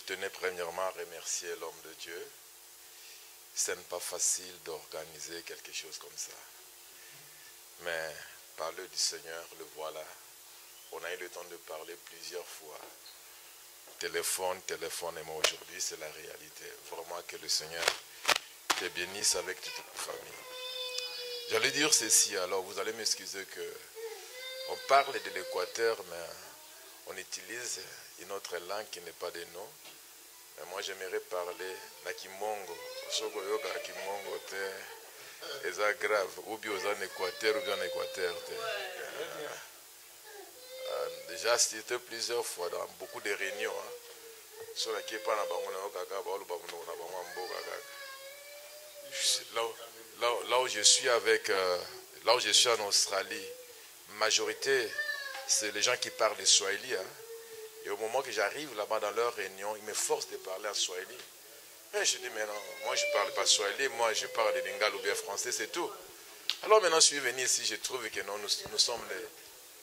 tenais premièrement à remercier l'homme de Dieu. Ce n'est pas facile d'organiser quelque chose comme ça. Mais par l'œil du Seigneur, le voilà. On a eu le temps de parler plusieurs fois. Téléphone, et moi aujourd'hui, c'est la réalité. Vraiment que le Seigneur te bénisse avec toute ta famille. J'allais dire ceci, alors vous allez m'excuser que on parle de l'Équateur, mais on utilise une autre langue qui n'est pas de nous. Mais moi, j'aimerais parler na Kimongo. Sokoyoka Kimongo te, c'est grave. Ou bien en Équateur, ou bien en Équateur. Déjà, c'était plusieurs fois dans beaucoup de réunions. Sur la Képa, là où je suis là où je suis en Australie, majorité, c'est les gens qui parlent de Swahili. Et au moment que j'arrive là-bas dans leur réunion, ils me forcent de parler en Swahili. Et je dis, mais non, moi je ne parle pas Swahili, moi je parle de Lingala ou bien français, c'est tout. Alors maintenant je suis venu ici, je trouve que non, nous sommes les...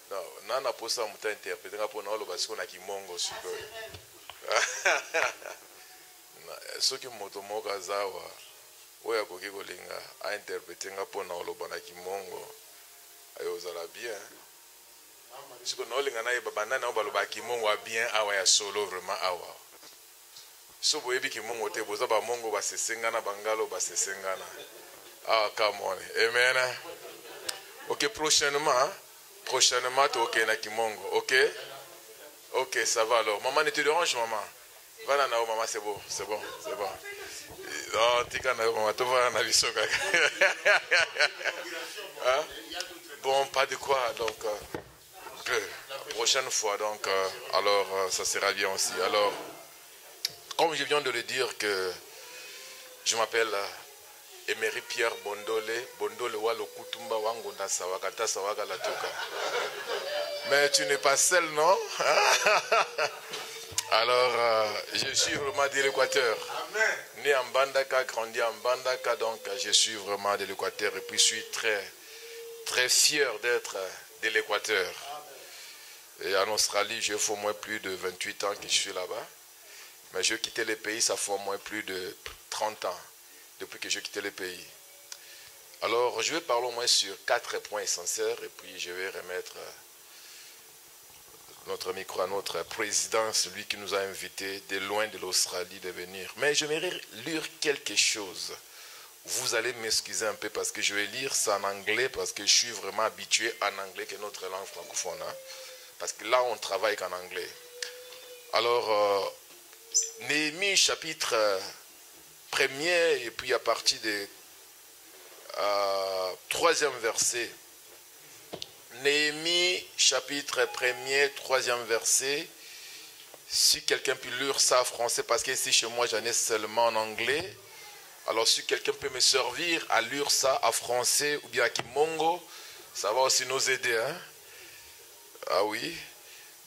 Non, on n'a pas ça à interpréter, parce qu'on a qui mongo sur ceux qui m'ont dit Zawa, oya koki kolinga a interpréter nga pona oloba na kimongo ayo zala bien. Si on a linga na yeba na baloba kimongo a bien awa ya solo vraiment awa. So boyebi kimongo te boza ba mongo ba sesengana bangalo ba sesengana. Ah come on. Amen. OK, prochainement tu OK na kimongo. OK? OK, ça va alors. Maman, ne te dérange, maman. Va là, maman, c'est bon. Non, tika na maman, tu vas na bisoka. Bon, pas de quoi, donc la prochaine fois, donc alors ça sera bien aussi. Alors, comme je viens de le dire que je m'appelle Emery Pierre Bondole walo kutumba wangu na sawaka sawaka la toka. Mais tu n'es pas seul, non? Alors, je suis vraiment de l'Équateur. Né en Bandaka, grandi en Bandaka, donc je suis vraiment de l'Équateur et puis je suis très fier d'être de l'Équateur. Et en Australie, j'ai fait au moins plus de 28 ans que je suis là-bas. Mais j'ai quitté le pays, ça fait au moins plus de 30 ans depuis que j'ai quitté le pays. Alors, je vais parler au moins sur 4 points essentiels et puis je vais remettre notre micro à notre président, celui qui nous a invités de loin de l'Australie de venir. Mais j'aimerais lire quelque chose. Vous allez m'excuser un peu parce que je vais lire ça en anglais parce que je suis vraiment habitué en anglais que notre langue francophone. Parce que là, on travaille qu'en anglais. Alors, Néhémie chapitre 1er et puis à partir du 3e verset. Néhémie, chapitre 1er, 3e verset. Si quelqu'un peut lire ça en français, parce que ici chez moi j'en ai seulement en anglais. Alors si quelqu'un peut me servir à lire ça en français ou bien à Kimongo, ça va aussi nous aider. Hein? Ah oui.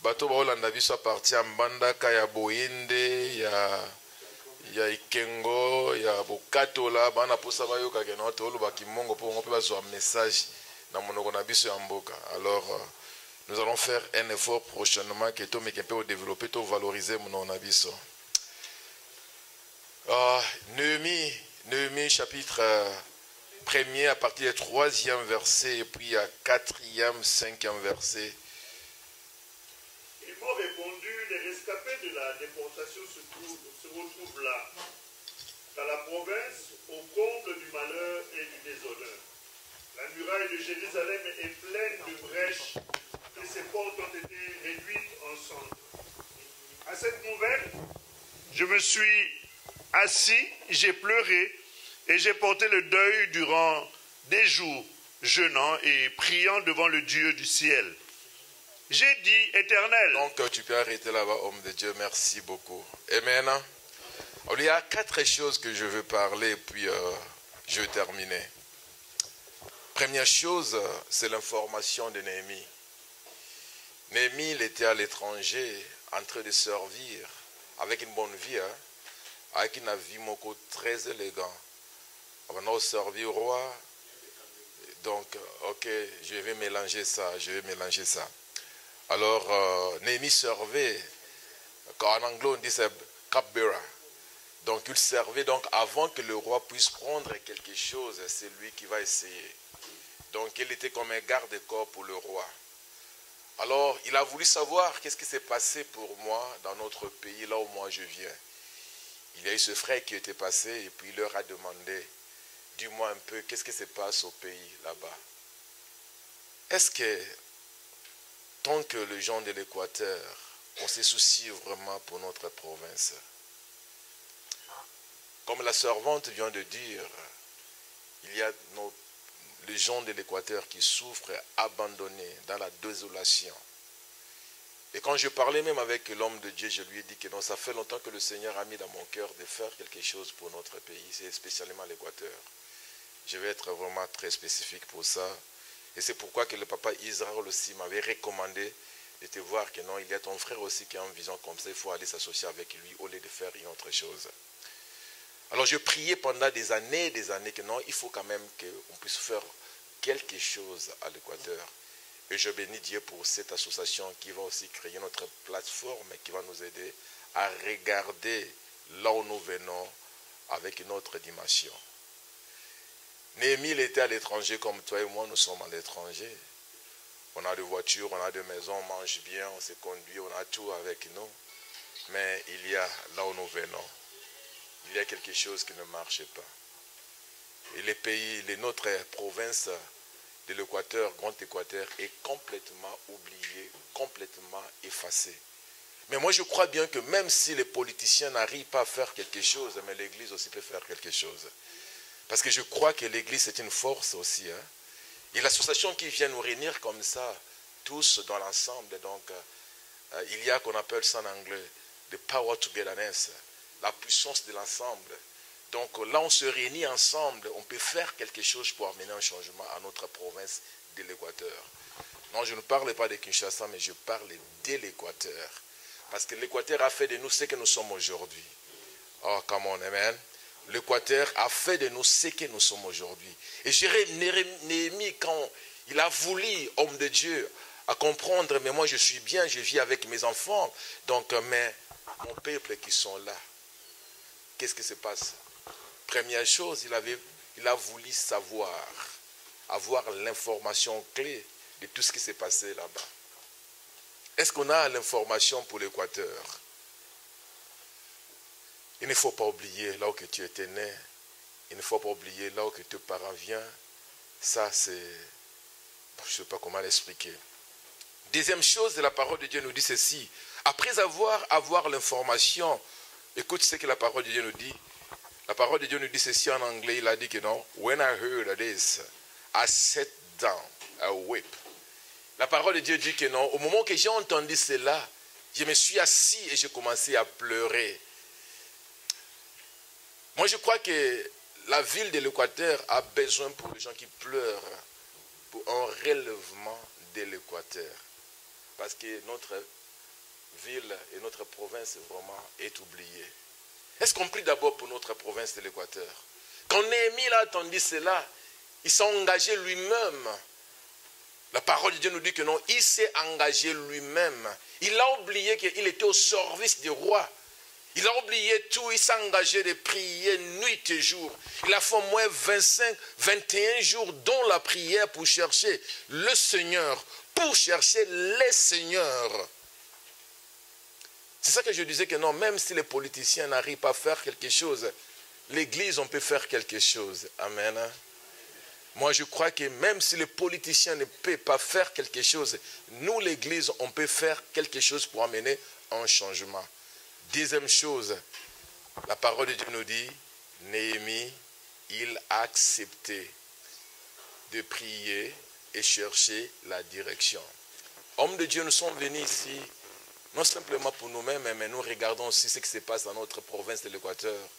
Bato Baolanda biso parti en Bandaka, ya Boyende, ya Ikengo, ya Bokatola, bana posa bayoka ke no to ba Kimongo pour on peut avoir un message. Alors, nous allons faire un effort prochainement que tout mais peut développer, tout valoriser mon abisso. Néhémie chapitre 1er à partir du 3e verset et puis à 4e, 5e verset. Ils m'ont répondu, les rescapés de la déportation se retrouvent là, dans la province, au comble du malheur et du déshonneur. La muraille de Jérusalem est pleine de brèches et ses portes ont été réduites en cendres. À cette nouvelle, je me suis assis, j'ai pleuré et j'ai porté le deuil durant des jours, jeûnant et priant devant le Dieu du ciel. J'ai dit, Éternel. Donc tu peux arrêter là-bas, homme de Dieu, merci beaucoup. Amen. Alors, il y a 4 choses que je veux parler et puis je vais terminer. Première chose, c'est l'information de Néhémie. Néhémie, il était à l'étranger, en train de servir, avec une bonne vie, avec une vie très élégante. On a servi au roi, donc, ok, je vais mélanger ça. Alors, Néhémie servait, quand en anglais on dit c'est cupbearer. Donc il servait donc avant que le roi puisse prendre quelque chose, c'est lui qui va essayer. Donc il était comme un garde-corps pour le roi. Alors il a voulu savoir qu'est-ce qui s'est passé pour moi dans notre pays, là où moi je viens. Il y a eu ce frère qui était passé et puis il leur a demandé, dis-moi un peu, qu'est-ce qui se passe au pays là-bas? Est-ce que tant que les gens de l'Équateur, on se soucie vraiment pour notre province? Comme la servante vient de dire, il y a les gens de l'Équateur qui souffrent abandonnés dans la désolation. Et quand je parlais même avec l'homme de Dieu, je lui ai dit que non, ça fait longtemps que le Seigneur a mis dans mon cœur de faire quelque chose pour notre pays, c'est spécialement l'Équateur. Je vais être vraiment très spécifique pour ça. Et c'est pourquoi que le papa Israël aussi m'avait recommandé de te voir que non, il y a ton frère aussi qui a une vision comme ça, il faut aller s'associer avec lui au lieu de faire une autre chose. Alors je priais pendant des années que non, il faut quand même qu'on puisse faire quelque chose à l'Équateur. Et je bénis Dieu pour cette association qui va aussi créer notre plateforme et qui va nous aider à regarder là où nous venons avec une autre dimension. Néhémie, il était à l'étranger comme toi et moi, nous sommes à l'étranger. On a des voitures, on a des maisons, on mange bien, on se conduit, on a tout avec nous. Mais il y a là où nous venons, il y a quelque chose qui ne marche pas. Et les pays, notre province de l'Équateur, Grand Équateur, est complètement oubliée, complètement effacée. Mais moi je crois bien que même si les politiciens n'arrivent pas à faire quelque chose, mais l'Église aussi peut faire quelque chose. Parce que je crois que l'Église c'est une force aussi. Hein? Et l'association qui vient nous réunir comme ça, tous dans l'ensemble, donc il y a qu'on appelle ça en anglais, the power togetherness, la puissance de l'ensemble. Donc là on se réunit ensemble, on peut faire quelque chose pour amener un changement à notre province de l'Équateur. Non, je ne parle pas de Kinshasa, mais je parle de l'Équateur. Parce que l'Équateur a fait de nous ce que nous sommes aujourd'hui. Oh, come on, amen. L'Équateur a fait de nous ce que nous sommes aujourd'hui. Et Néhémie, quand il a voulu, homme de Dieu, à comprendre, mais moi je suis bien, je vis avec mes enfants, donc, mais mon peuple qui sont là, qu'est-ce qui se passe? Première chose, il a voulu savoir, avoir l'information clé de tout ce qui s'est passé là-bas. Est-ce qu'on a l'information pour l'Équateur? Il ne faut pas oublier là où que tu étais né. Il ne faut pas oublier là où que tes parents viennent. Ça, c'est... Je ne sais pas comment l'expliquer. Deuxième chose, la parole de Dieu nous dit ceci. Après avoir l'information, écoute ce que la parole de Dieu nous dit. La parole de Dieu nous dit ceci en anglais. Il a dit que non. When I heard this, I sat down, I wept. La parole de Dieu dit que non. Au moment que j'ai entendu cela, je me suis assis et j'ai commencé à pleurer. Moi, je crois que la ville de l'Équateur a besoin pour les gens qui pleurent pour un relèvement de l'Équateur. Parce que notre ville et notre province vraiment est oubliée. Est-ce qu'on prie d'abord pour notre province de l'Équateur? Quand Néhémie a entendu cela, il s'est engagé lui-même. La parole de Dieu nous dit que non, il s'est engagé lui-même. Il a oublié qu'il était au service du roi. Il a oublié tout, il s'est engagé de prier nuit et jour. Il a fait au moins 21 jours dont la prière pour chercher le Seigneur, pour chercher les seigneurs. C'est ça que je disais que non, même si les politiciens n'arrivent pas à faire quelque chose, l'Église, on peut faire quelque chose. Amen. Moi, je crois que même si les politiciens ne peuvent pas faire quelque chose, nous, l'Église, on peut faire quelque chose pour amener un changement. Deuxième chose, la parole de Dieu nous dit, Néhémie, il a accepté de prier et chercher la direction. Hommes de Dieu, nous sommes venus ici, non simplement pour nous-mêmes, mais nous regardons aussi ce qui se passe dans notre province de l'Équateur.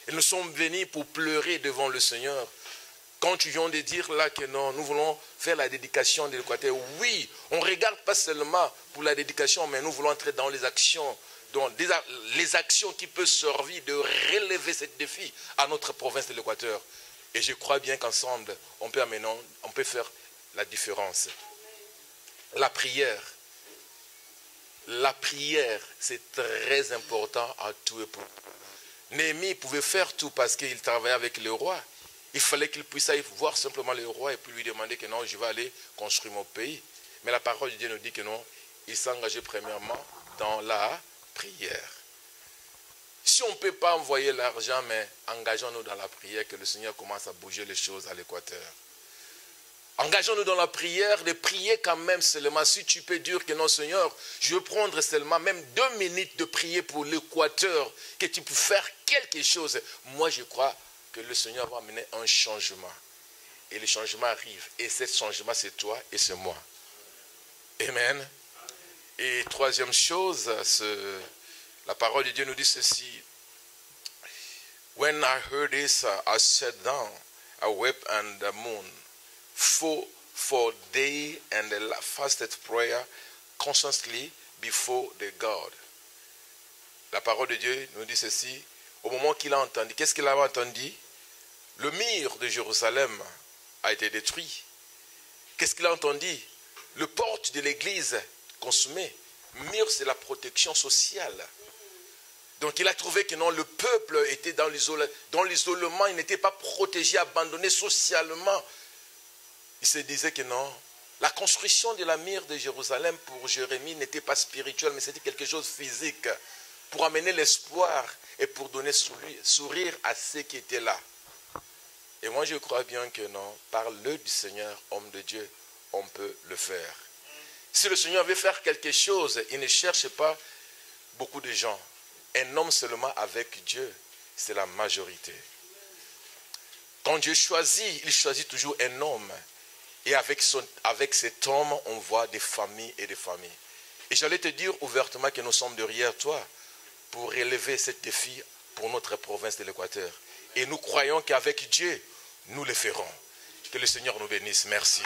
Et nous sommes venus pour pleurer devant le Seigneur. Quand tu viens de dire là que non, nous voulons faire la dédication de l'Équateur, oui, on ne regarde pas seulement pour la dédication, mais nous voulons entrer dans les actions. Donc, les actions qui peuvent servir de relever ce défi à notre province de l'Équateur. Et je crois bien qu'ensemble, on peut faire la différence. La prière. la prière, c'est très important à tout et pour tout. Néhémie pouvait faire tout parce qu'il travaillait avec le roi. Il fallait qu'il puisse aller voir simplement le roi et puis lui demander que non, je vais aller construire mon pays. Mais la parole de Dieu nous dit que non, il s'engageait premièrement dans la prière. Si on ne peut pas envoyer l'argent, mais engageons-nous dans la prière, que le Seigneur commence à bouger les choses à l'Équateur. Engageons-nous dans la prière, de prier quand même seulement. Si tu peux dire que non, Seigneur, je veux prendre seulement même 2 minutes de prier pour l'Équateur, que tu peux faire quelque chose. Moi, je crois que le Seigneur va amener un changement. Et le changement arrive. Et ce changement, c'est toi et c'est moi. Amen. Et troisième chose, la parole de Dieu nous dit ceci. When I heard this, I sat down, I wept and the moon. For day and fasted prayer constantly before the God. La parole de Dieu nous dit ceci. Au moment qu'il a entendu, qu'est-ce qu'il a entendu? Le mur de Jérusalem a été détruit. Qu'est-ce qu'il a entendu? Le porte de l'église consumé. Mur, c'est la protection sociale. Donc il a trouvé que non, le peuple était dans l'isolement, il n'était pas protégé, abandonné socialement. Il se disait que non, la construction de la mur de Jérusalem pour Jérémie n'était pas spirituelle, mais c'était quelque chose de physique, pour amener l'espoir et pour donner sourire à ceux qui étaient là. Et moi je crois bien que non, par l'œil du Seigneur, homme de Dieu, on peut le faire. Si le Seigneur veut faire quelque chose, il ne cherche pas beaucoup de gens. Un homme seulement avec Dieu, c'est la majorité. Quand Dieu choisit, il choisit toujours un homme. Et avec cet homme, on voit des familles et des familles. Et j'allais te dire ouvertement que nous sommes derrière toi pour relever ce défi pour notre province de l'Équateur. Et nous croyons qu'avec Dieu, nous le ferons. Que le Seigneur nous bénisse. Merci.